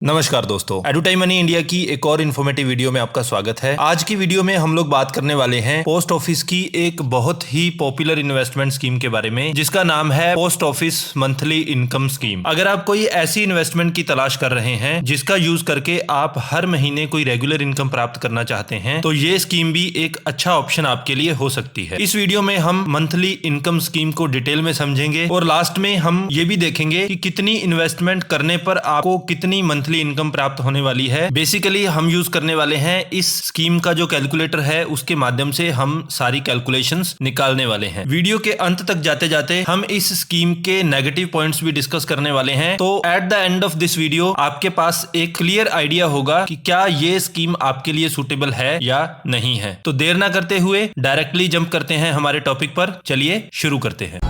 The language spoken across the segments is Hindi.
नमस्कार दोस्तों, एडुटाइम मनी इंडिया की एक और इन्फॉर्मेटिव वीडियो में आपका स्वागत है। आज की वीडियो में हम लोग बात करने वाले हैं पोस्ट ऑफिस की एक बहुत ही पॉपुलर इन्वेस्टमेंट स्कीम के बारे में, जिसका नाम है post office monthly income scheme. अगर आप कोई ऐसी इन्वेस्टमेंट की तलाश कर रहे हैं जिसका यूज करके आप हर महीने कोई रेगुलर इनकम प्राप्त करना चाहते हैं, तो ये स्कीम भी एक अच्छा ऑप्शन आपके लिए हो सकती है। इस वीडियो में हम मंथली इनकम स्कीम को डिटेल में समझेंगे और लास्ट में हम ये भी देखेंगे कि कितनी इन्वेस्टमेंट करने पर आपको कितनी मंथली इनकम प्राप्त होने वाली है। बेसिकली हम यूज करने वाले हैं इस स्कीम का जो कैलकुलेटर है, उसके माध्यम से हम सारी कैलकुलेशंस निकालने वाले हैं। वीडियो के अंत तक जाते जाते हम इस स्कीम के नेगेटिव पॉइंट्स भी डिस्कस करने वाले हैं। तो at the end of this video आपके पास एक क्लियर आइडिया होगा कि क्या ये स्कीम आपके लिए सूटेबल है या नहीं है। तो देर ना करते हुए डायरेक्टली जंप करते हैं हमारे टॉपिक पर। चलिए शुरू करते हैं।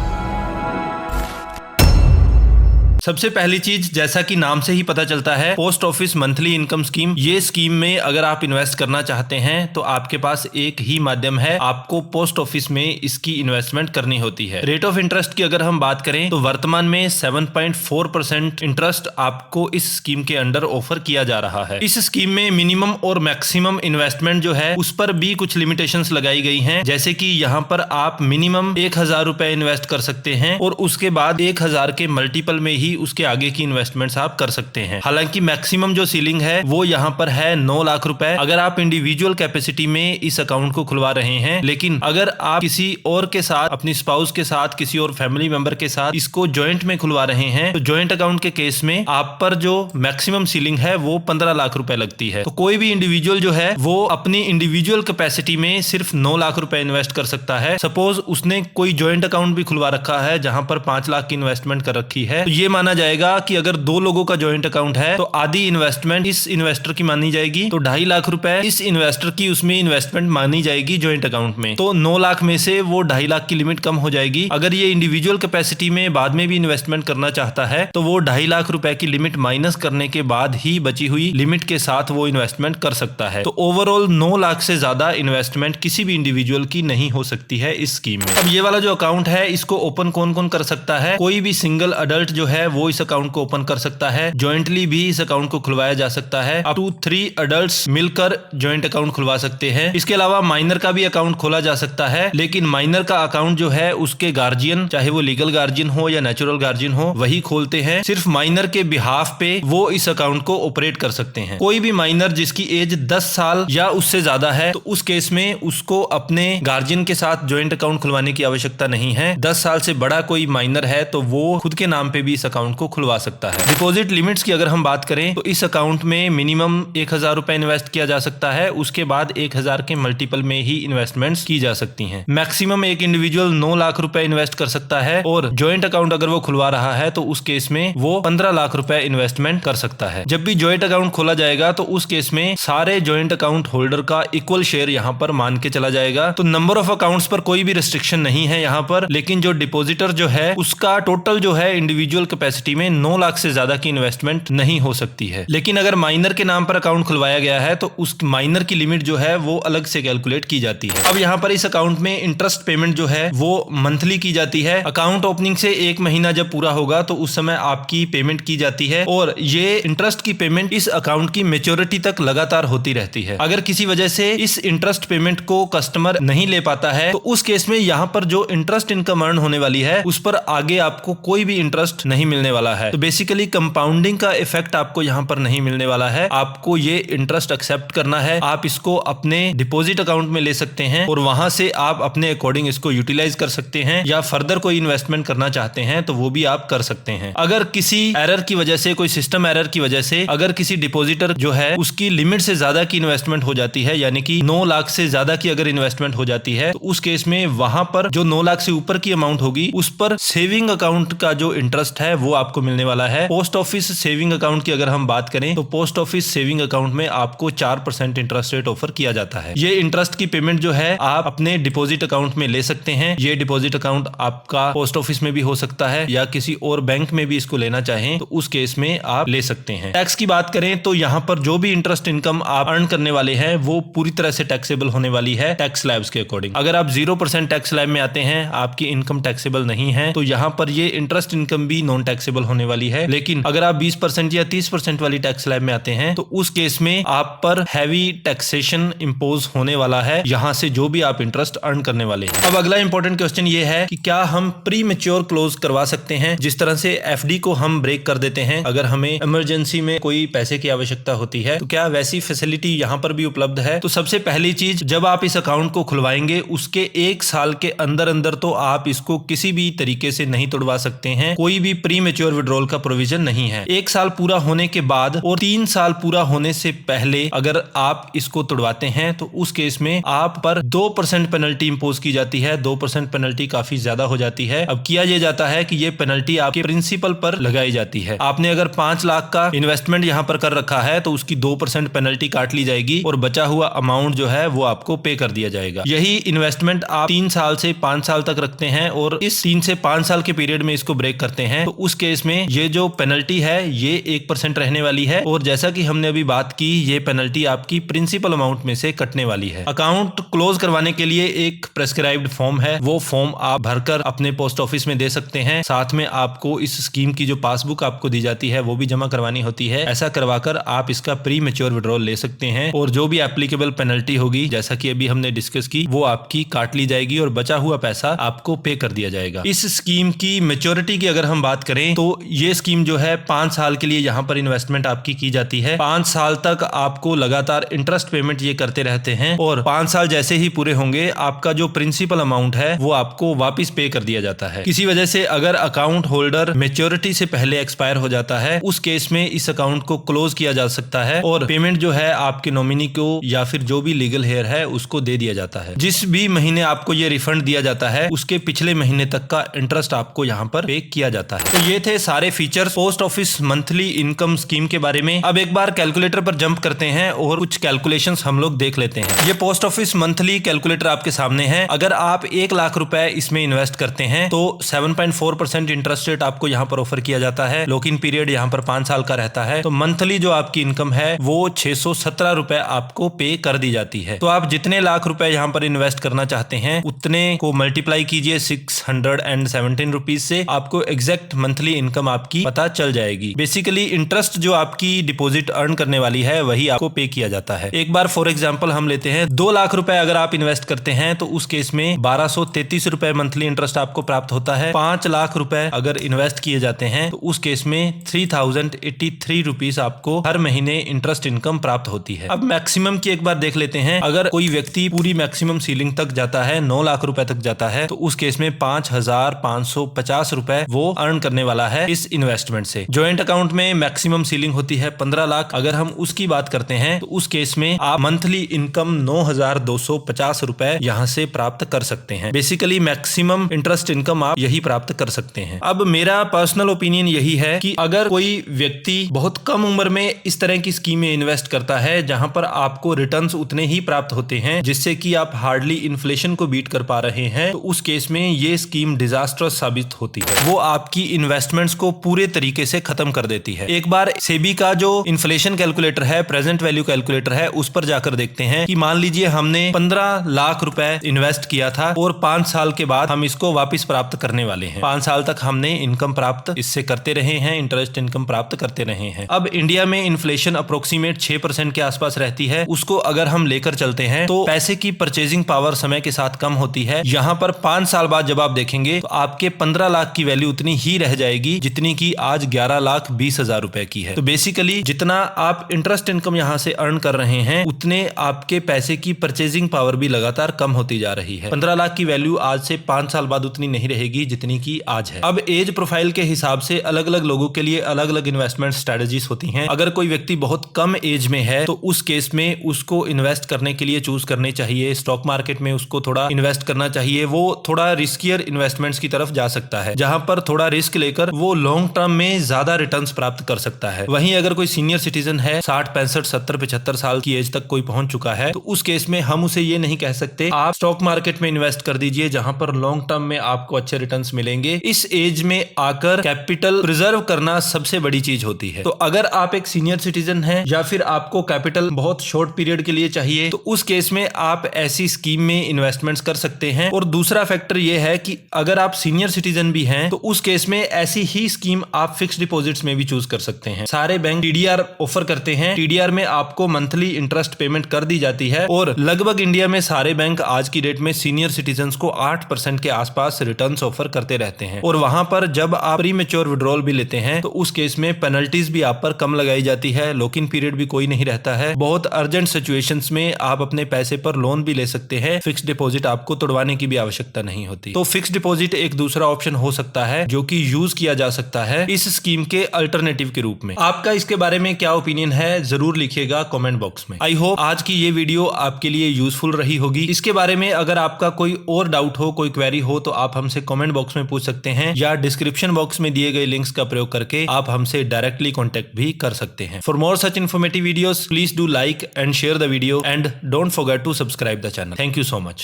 सबसे पहली चीज, जैसा कि नाम से ही पता चलता है, post office monthly income scheme. ये स्कीम में अगर आप इन्वेस्ट करना चाहते हैं तो आपके पास एक ही माध्यम है, आपको पोस्ट ऑफिस में इसकी इन्वेस्टमेंट करनी होती है। रेट ऑफ इंटरेस्ट की अगर हम बात करें तो वर्तमान में 7.4% इंटरेस्ट आपको इस स्कीम के अंडर ऑफर किया जा रहा है। इस स्कीम में मिनिमम और मैक्सिमम इन्वेस्टमेंट जो है उस पर भी कुछ लिमिटेशंस लगाई गई हैं, जैसे कि यहाँ पर आप मिनिमम 1000 रुपए इन्वेस्ट कर सकते हैं और उसके बाद 1000 के मल्टीपल में ही उसके आगे की इन्वेस्टमेंट्स आप कर सकते हैं। हालांकि मैक्सिमम जो सीलिंग है वो यहाँ पर है 9 लाख रुपए, अगर आप इंडिविजुअल कैपेसिटी में इस अकाउंट को खुलवा रहे हैं। लेकिन अगर आप किसी और के साथ, अपनी स्पाउस के साथ, किसी और फैमिली मेंबर के साथ इसको ज्वाइंट में खुलवा रहे हैं, तो ज्वाइंट अकाउंट के केस में आप पर जो मैक्सिमम सीलिंग है वो 15 लाख रुपए लगती है। तो कोई भी इंडिविजुअल जो है वो अपनी इंडिविजुअल कैपेसिटी में सिर्फ 9 लाख रुपए इन्वेस्ट कर सकता है। सपोज उसने कोई ज्वाइंट अकाउंट भी खुलवा रखा है जहां पर 5 लाख की इन्वेस्टमेंट कर रखी है, तो ये माना जाएगा कि अगर 2 लोगों का जॉइंट अकाउंट है तो आधी इन्वेस्टमेंट इस इन्वेस्टर की मानी जाएगी, तो 2.5 लाख रुपए इस इन्वेस्टर की उसमें इन्वेस्टमेंट मानी जाएगी जॉइंट अकाउंट में। तो 9 लाख में से वो 2.5 लाख की लिमिट कम हो जाएगी। अगर ये इंडिविजुअल कैपेसिटी में बाद में भी इन्वेस्टमेंट करना चाहता है तो वो 2.5 लाख रुपए की लिमिट माइनस करने के बाद ही बची हुई लिमिट के साथ वो इन्वेस्टमेंट कर सकता है। तो ओवरऑल 9 लाख से ज्यादा इन्वेस्टमेंट किसी भी इंडिविजुअल की नहीं हो सकती है इस स्कीम में। अब ये वाला जो अकाउंट है इसको ओपन कौन कौन कर सकता है? कोई भी सिंगल अडल्ट जो है वो इस अकाउंट को ओपन कर सकता है। जॉइंटली भी इस अकाउंट को खुलवाया जा सकता है। अप टू 3 अडल्ट्स मिलकर जॉइंट अकाउंट खुलवा सकते हैं। इसके अलावा माइनर का भी अकाउंट खोला जा सकता है, लेकिन माइनर का अकाउंट जो है उसके गार्जियन, चाहे वो लीगल गार्जियन हो या नेचुरल गार्जियन हो, वही खोलते हैं। सिर्फ माइनर के बिहाफ पे वो इस अकाउंट को ऑपरेट कर सकते हैं। कोई भी माइनर जिसकी एज 10 साल या उससे ज्यादा है तो उस केस में उसको अपने गार्जियन के साथ जॉइंट अकाउंट खुलवाने की आवश्यकता नहीं है। 10 साल से बड़ा कोई माइनर है तो वो खुद के नाम पे भी इस अकाउंट को खुलवा सकता है। डिपॉजिट लिमिट्स की अगर हम बात करें तो इस अकाउंट में मिनिमम 1000 रुपए इन्वेस्ट किया जा सकता है, उसके बाद 1000 के मल्टीपल में ही इन्वेस्टमेंट्स की जा सकती हैं। मैक्सिमम एक इंडिविजुअल 9 लाख रुपए इन्वेस्ट कर सकता है और जॉइंट अकाउंट अगर वो खुलवा रहा है तो उस केस में वो 15 लाख रुपए इन्वेस्टमेंट कर सकता है। जब भी जॉइंट अकाउंट खोला जाएगा तो उस केस में सारे जॉइंट अकाउंट होल्डर का इक्वल शेयर यहाँ पर मान के चला जाएगा। तो नंबर ऑफ अकाउंट्स पर कोई भी रिस्ट्रिक्शन नहीं है यहाँ पर, लेकिन जो डिपोजिटर जो है उसका टोटल जो है इंडिविजुअल कैपेसिटी में 9 लाख से ज्यादा की इन्वेस्टमेंट नहीं हो सकती है। लेकिन अगर माइनर के नाम पर अकाउंट खुलवाया गया है तो उस माइनर की लिमिट जो है वो अलग से कैलकुलेट की जाती है। अब यहाँ पर इस अकाउंट में इंटरेस्ट पेमेंट जो है वो मंथली की जाती है। अकाउंट ओपनिंग से 1 महीना जब पूरा होगा तो उस समय आपकी पेमेंट की जाती है और ये इंटरेस्ट की पेमेंट इस अकाउंट की मेच्योरिटी तक लगातार होती रहती है। अगर किसी वजह से इस इंटरेस्ट पेमेंट को कस्टमर नहीं ले पाता है तो उस केस में यहाँ पर जो इंटरेस्ट इनकम अर्न होने वाली है उस पर आगे आपको कोई भी इंटरेस्ट नहीं मिलने वाला है। तो बेसिकली कंपाउंडिंग का इफेक्ट आपको यहाँ पर नहीं मिलने वाला है। आपको ये इंटरेस्ट एक्सेप्ट करना है। आप इसको अपने डिपॉजिट अकाउंट में ले सकते हैं और वहां से आप अपने अकॉर्डिंग इसको यूटिलाइज कर सकते हैं, या फर्दर कोई इन्वेस्टमेंट करना चाहते हैं तो वो भी आप कर सकते हैं। अगर किसी एरर की वजह से, कोई सिस्टम एरर की वजह से अगर किसी डिपॉजिटर जो है उसकी लिमिट से ज्यादा की इन्वेस्टमेंट हो जाती है, यानी कि 9 लाख से ज्यादा की अगर इन्वेस्टमेंट हो जाती है, तो उस केस में वहां पर जो 9 लाख से ऊपर की अमाउंट होगी उस पर सेविंग अकाउंट का जो इंटरेस्ट है वो आपको मिलने वाला है। पोस्ट ऑफिस सेविंग अकाउंट की अगर हम बात करें तो पोस्ट ऑफिस सेविंग अकाउंट में आपको 4% इंटरेस्ट रेट ऑफर किया जाता है। ये इंटरेस्ट की पेमेंट जो है आप अपने डिपॉजिट अकाउंट में ले सकते हैं। ये डिपॉजिट अकाउंट आपका पोस्ट ऑफिस में भी हो सकता है या किसी और बैंक में भी इसको लेना चाहें तो उस केस में आप ले सकते हैं। टैक्स की बात करें तो यहाँ पर जो भी इंटरेस्ट इनकम आप अर्न करने वाले हैं वो पूरी तरह से टैक्सेबल होने वाली है टैक्स स्लैब्स के अकॉर्डिंग। अगर आप 0% टैक्स स्लैब में आते हैं, आपकी इनकम टैक्सेबल नहीं है, तो यहाँ पर ये इंटरेस्ट इनकम भी नॉन टैक्सेबल होने वाली है। लेकिन अगर आप 20% या 30% वाली टैक्स स्लैब में आते हैं तो उस केस में आप पर हैवी टैक्सेशन इंपोज होने वाला है, यहां से जो भी आप इंटरेस्ट अर्न करने वाले हैं। अब अगला इंपॉर्टेंट क्वेश्चन ये है कि क्या हम प्री मैच्योर क्लोज करवा सकते हैं? जिस तरह से एफडी को हम ब्रेक कर देते हैं अगर हमें इमरजेंसी में कोई पैसे की आवश्यकता होती है, तो क्या वैसी फैसिलिटी यहां पर भी उपलब्ध है? तो सबसे पहली चीज, जब आप इस अकाउंट को खुलवाएंगे उसके 1 साल के अंदर अंदर तो आप इसको किसी भी तरीके से नहीं तोड़वा सकते हैं। कोई भी प्री मैच्योर विड्रॉल का प्रोविजन नहीं है। 1 साल पूरा होने के बाद और 3 साल पूरा होने से पहले अगर आप इसको तोड़वाते हैं तो उस केस में आप पर 2% पेनल्टी इंपोज की जाती है। 2% पेनल्टी काफी ज्यादा हो जाती है। अब किया यह जाता है कि ये पेनल्टी आपके प्रिंसिपल पर लगाई जाती है। आपने अगर 5 लाख का इन्वेस्टमेंट यहां पर कर रखा है तो उसकी 2% पेनल्टी काट ली जाएगी और बचा हुआ अमाउंट जो है वो आपको पे कर दिया जाएगा। यही इन्वेस्टमेंट आप 3 साल से 5 साल तक रखते हैं और इस 3 से 5 साल के पीरियड में इसको ब्रेक करते हैं तो उस केस में ये जो पेनल्टी है ये 1% रहने वाली है। और जैसा कि हमने अभी बात की, ये पेनल्टी आपकी प्रिंसिपल अमाउंट में से कटने वाली है। अकाउंट क्लोज करवाने के लिए एक प्रेस्क्राइब्ड फॉर्म है, वो फॉर्म आप भरकर अपने पोस्ट ऑफिस में दे सकते हैं। साथ में आपको इस स्कीम की जो पासबुक आपको दी जाती है वो भी जमा करवानी होती है। ऐसा करवाकर आप इसका प्री मैच्योर विड्रॉल ले सकते हैं और जो भी एप्लीकेबल पेनल्टी होगी, जैसा कि अभी हमने डिस्कस की, वो आपकी काट ली जाएगी और बचा हुआ पैसा आपको पे कर दिया जाएगा। इस स्कीम की मैच्योरिटी की अगर हम बात करें तो ये स्कीम जो है 5 साल के लिए यहाँ पर इन्वेस्टमेंट आपकी की जाती है। 5 साल तक आपको लगातार इंटरेस्ट पेमेंट ये करते रहते हैं और 5 साल जैसे ही पूरे होंगे आपका जो प्रिंसिपल अमाउंट है वो आपको वापस पे कर दिया जाता है। किसी वजह से अगर अकाउंट होल्डर मैच्योरिटी से पहले एक्सपायर हो जाता है, उस केस में इस अकाउंट को क्लोज किया जा सकता है और पेमेंट जो है आपके नॉमिनी को या फिर जो भी लीगल हेयर है उसको दे दिया जाता है। जिस भी महीने आपको ये रिफंड दिया जाता है उसके पिछले महीने तक का इंटरेस्ट आपको यहाँ पर पे किया जाता है। तो ये थे सारे features post office monthly income scheme के बारे में। अब एक बार कैलकुलेटर पर जंप करते हैं और कुछ कैलकुलेशंस हम लोग देख लेते हैं। ये पोस्ट ऑफिस मंथली कैलकुलेटर आपके सामने है। अगर आप 1 लाख रुपए इसमें इन्वेस्ट करते हैं तो 7.4% इंटरेस्ट रेट आपको यहाँ पर ऑफर किया जाता है। लॉक इन पीरियड यहाँ पर 5 साल का रहता है। तो मंथली जो आपकी इनकम है वो 617 रुपए आपको पे कर दी जाती है। तो आप जितने लाख रुपए यहाँ पर इन्वेस्ट करना चाहते हैं उतने को मल्टीप्लाई कीजिए 617 रुपीज से, आपको एग्जैक्ट मंथली इनकम आपकी पता चल जाएगी। बेसिकली इंटरेस्ट जो आपकी डिपॉजिट अर्न करने वाली है वही आपको पे किया जाता है। एक बार फॉर एग्जांपल हम लेते हैं 2 लाख रुपए अगर आप इन्वेस्ट करते हैं तो उस केस में 1233 रुपए मंथली इंटरेस्ट आपको प्राप्त होता है। 5 लाख रुपए अगर इन्वेस्ट किए जाते हैं तो उस केस में 3083 रुपीज आपको हर महीने इंटरेस्ट इनकम प्राप्त होती है। अब मैक्सिमम की एक बार देख लेते हैं। अगर कोई व्यक्ति पूरी मैक्सिमम सीलिंग तक जाता है, 9 लाख रुपए तक जाता है, तो उस केस में 5550 रुपए वो अर्न करने वाला है इस इन्वेस्टमेंट से। ज्वाइंट अकाउंट में मैक्सिमम सीलिंग होती है 15 लाख। अगर हम उसकी बात करते हैं तो उस केस में आप मंथली इनकम 9250 रुपए यहाँ से प्राप्त कर सकते हैं। बेसिकली मैक्सिमम इंटरेस्ट इनकम आप यही प्राप्त कर सकते हैं। अब मेरा पर्सनल ओपिनियन यही है कि अगर कोई व्यक्ति बहुत कम उम्र में इस तरह की स्कीम में इन्वेस्ट करता है जहां पर आपको रिटर्न्स उतने ही प्राप्त होते हैं जिससे कि आप हार्डली इन्फ्लेशन को बीट कर पा रहे हैं, तो उस केस में ये स्कीम डिजास्टर्स साबित होती है। वो आपकी इन्वेस्टमेंट्स को पूरे तरीके से खत्म कर देती है। एक बार सेबी का जो इन्फ्लेशन कैलकुलेटर है, प्रेजेंट वैल्यू कैलकुलेटर है, उस पर जाकर देखते हैं कि मान लीजिए हमने 15 लाख रुपए इन्वेस्ट किया था और 5 साल के बाद हम इसको वापस प्राप्त करने वाले हैं। 5 साल तक हमने इनकम प्राप्त इससे करते रहे हैं, इंटरेस्ट इनकम प्राप्त करते रहे हैं। अब इंडिया में इन्फ्लेशन अप्रोक्सीमेट 6% के आसपास रहती है। उसको अगर हम लेकर चलते हैं तो पैसे की परचेजिंग पावर समय के साथ कम होती है। यहाँ पर 5 साल बाद जब आप देखेंगे तो आपके 15 लाख की वैल्यू उतनी ही रह जाएगी जितनी की आज 11,20,000 रुपए की है। तो बेसिकली जितना आप इंटरेस्ट इनकम यहाँ से अर्न कर रहे हैं उतने आपके पैसे की परचेजिंग पावर भी लगातार कम होती जा रही है। 15 लाख की वैल्यू आज से 5 साल बाद उतनी नहीं रहेगी जितनी की आज है। अब एज प्रोफाइल के हिसाब से अलग अलग लोगों के लिए अलग अलग इन्वेस्टमेंट स्ट्रेटजीज होती हैं। अगर कोई व्यक्ति बहुत कम एज में है तो उस केस में उसको इन्वेस्ट करने के लिए चूज करनी चाहिए स्टॉक मार्केट में, उसको थोड़ा इन्वेस्ट करना चाहिए। वो थोड़ा रिस्कियर इन्वेस्टमेंट्स की तरफ जा सकता है जहां पर थोड़ा रिस्क लेकर वो लॉन्ग टर्म में ज्यादा रिटर्न्स प्राप्त कर सकता है। वहीं अगर कोई सीनियर सिटीजन है, 60, 65, 70, 75 साल की एज तक कोई पहुंच चुका है, तो उस केस में हम उसे ये नहीं कह सकते आप स्टॉक मार्केट में इन्वेस्ट कर दीजिए जहां पर लॉन्ग टर्म में आपको अच्छे रिटर्न्स मिलेंगे। इस एज में आकर कैपिटल प्रिजर्व करना सबसे बड़ी चीज होती है। तो अगर आप एक सीनियर सिटीजन हैं या फिर आपको कैपिटल बहुत शॉर्ट पीरियड के लिए चाहिए तो उस केस में आप ऐसी स्कीम में इन्वेस्टमेंट्स कर सकते हैं। और दूसरा फैक्टर यह है कि अगर आप सीनियर सिटीजन भी हैं तो उस केस में ऐसी ही स्कीम आप फिक्स डिपॉजिट्स में भी चूज कर सकते हैं। सारे बैंक टीडीआर ऑफर करते हैं। टीडीआर में आपको मंथली इंटरेस्ट पेमेंट कर दी जाती है और लगभग इंडिया में सारे बैंक आज की डेट में सीनियर सिटीजन को 8% के आसपास रिटर्न्स ऑफर करते रहते हैं। और वहां पर जब आप प्री मैच्योर विड्रॉल भी लेते हैं तो उस केस में पेनल्टीज भी आप पर कम लगाई जाती है। लॉक इन पीरियड भी कोई नहीं रहता है। बहुत अर्जेंट सिचुएशंस में आप अपने पैसे पर लोन भी ले सकते हैं। फिक्स डिपॉजिट आपको तोड़वाने की भी आवश्यकता नहीं होती। तो फिक्स डिपॉजिट एक दूसरा ऑप्शन हो सकता है जो कि यूज किया जा सकता है इस स्कीम के अल्टरनेटिव के रूप में। आपका इसके बारे में क्या ओपिनियन है जरूर लिखिएगा कमेंट बॉक्स में। आई होप आज की ये वीडियो आपके लिए यूजफुल रही होगी। इसके बारे में अगर आपका कोई और डाउट हो, कोई क्वेरी हो तो आप हमसे कमेंट बॉक्स में पूछ सकते हैं या डिस्क्रिप्शन बॉक्स में दिए गए लिंक्स का प्रयोग करके आप हमसे डायरेक्टली कॉन्टेक्ट भी कर सकते हैं। For more such informative videos please do like and share the video and don't forget to subscribe the channel. Thank you so much.